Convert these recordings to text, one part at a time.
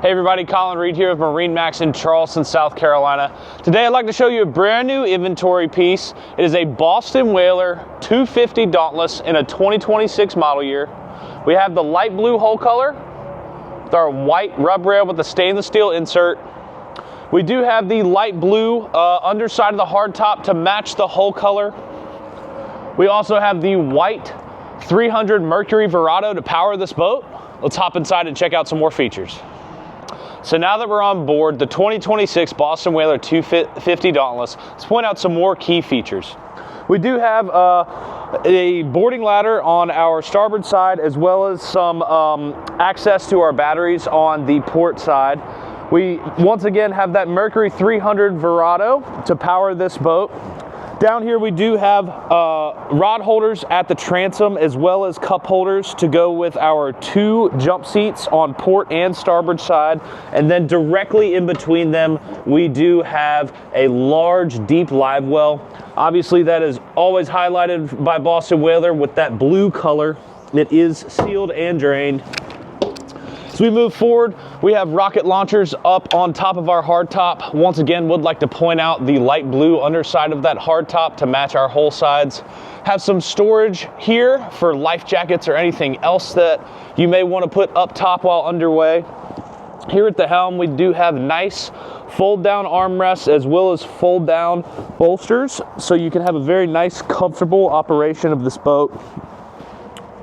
Hey everybody, Colin Reed here with MarineMax in Charleston, South Carolina. Today I'd like to show you a brand new inventory piece. It is a Boston Whaler 250 Dauntless in a 2026 model year. We have the light blue hull color with our white rub rail with the stainless steel insert. We do have the light blue underside of the hardtop to match the hull color. We also have the white 300 Mercury Verado to power this boat. Let's hop inside and check out some more features. So now that we're on board the 2026 Boston Whaler 250 Dauntless, let's point out some more key features. We do have a boarding ladder on our starboard side, as well as some access to our batteries on the port side. We once again have that Mercury 300 Verado to power this boat. Down here we do have rod holders at the transom, as well as cup holders to go with our two jump seats on port and starboard side. And then directly in between them, we do have a large, deep live well. Obviously that is always highlighted by Boston Whaler with that blue color. It is sealed and drained. As we move forward, we have rocket launchers up on top of our hardtop. Once again, would like to point out the light blue underside of that hardtop to match our hull sides. Have some storage here for life jackets or anything else that you may want to put up top while underway. Here at the helm, we do have nice fold down armrests as well as fold down bolsters, so you can have a very nice, comfortable operation of this boat.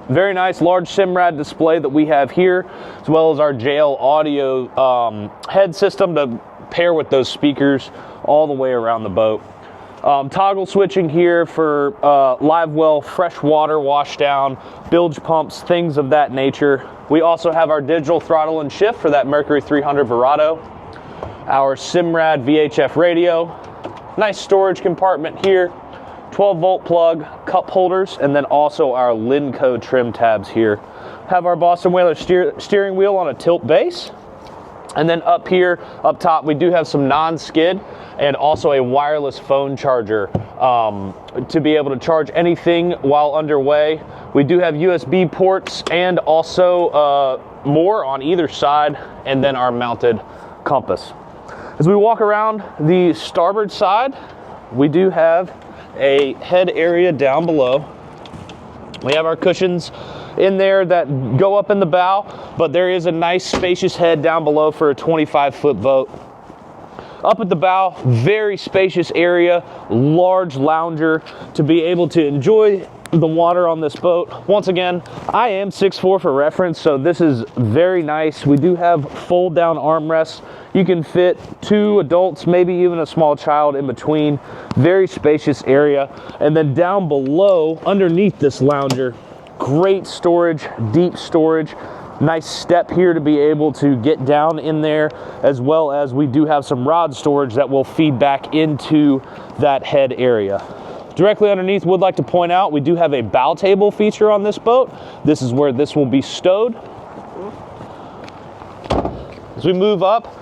Very nice large Simrad display that we have here, as well as our JL audio head system to pair with those speakers all the way around the boat. Toggle switching here for live well, fresh water wash down, bilge pumps, things of that nature. We also have our digital throttle and shift for that Mercury 300 Verado, our Simrad VHF radio, nice storage compartment here, 12-volt plug, cup holders, and then also our Lenco trim tabs here. Have our Boston Whaler steering wheel on a tilt base. And then up here, up top, we do have some non-skid and also a wireless phone charger to be able to charge anything while underway. We do have USB ports and also more on either side, and then our mounted compass. As we walk around the starboard side, we do have a head area down below. We have our cushions in there that go up in the bow, but there is a nice spacious head down below for a 25-foot boat. Up at the bow, very spacious area, large lounger to be able to enjoy the water on this boat. Once again, I am 6'4" for reference, so this is very nice. We do have fold down armrests. You can fit two adults, maybe even a small child in between. Very spacious area. And then down below, underneath this lounger, great storage, deep storage. Nice step here to be able to get down in there, as well as we do have some rod storage that will feed back into that head area. Directly underneath, would like to point out, we do have a bow table feature on this boat. This is where this will be stowed. As we move up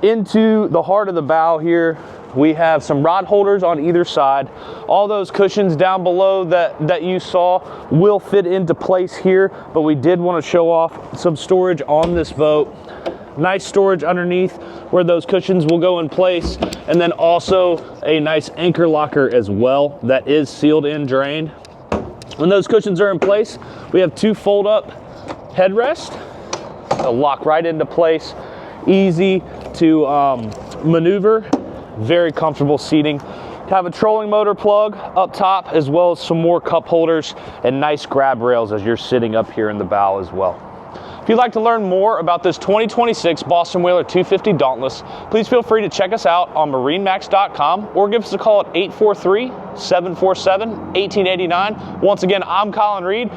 into the heart of the bow here, we have some rod holders on either side. All those cushions down below that you saw will fit into place here, but we did want to show off some storage on this boat. Nice storage underneath where those cushions will go in place, and then also a nice anchor locker as well that is sealed and drained. When those cushions are in place, we have two fold up headrests. They'll lock right into place, easy to maneuver, very comfortable seating. Have a trolling motor plug up top, as well as some more cup holders and nice grab rails as you're sitting up here in the bow as well. If you'd like to learn more about this 2026 Boston Whaler 250 Dauntless, please feel free to check us out on MarineMax.com or give us a call at 843-747-1889. Once again, I'm Colin Reed.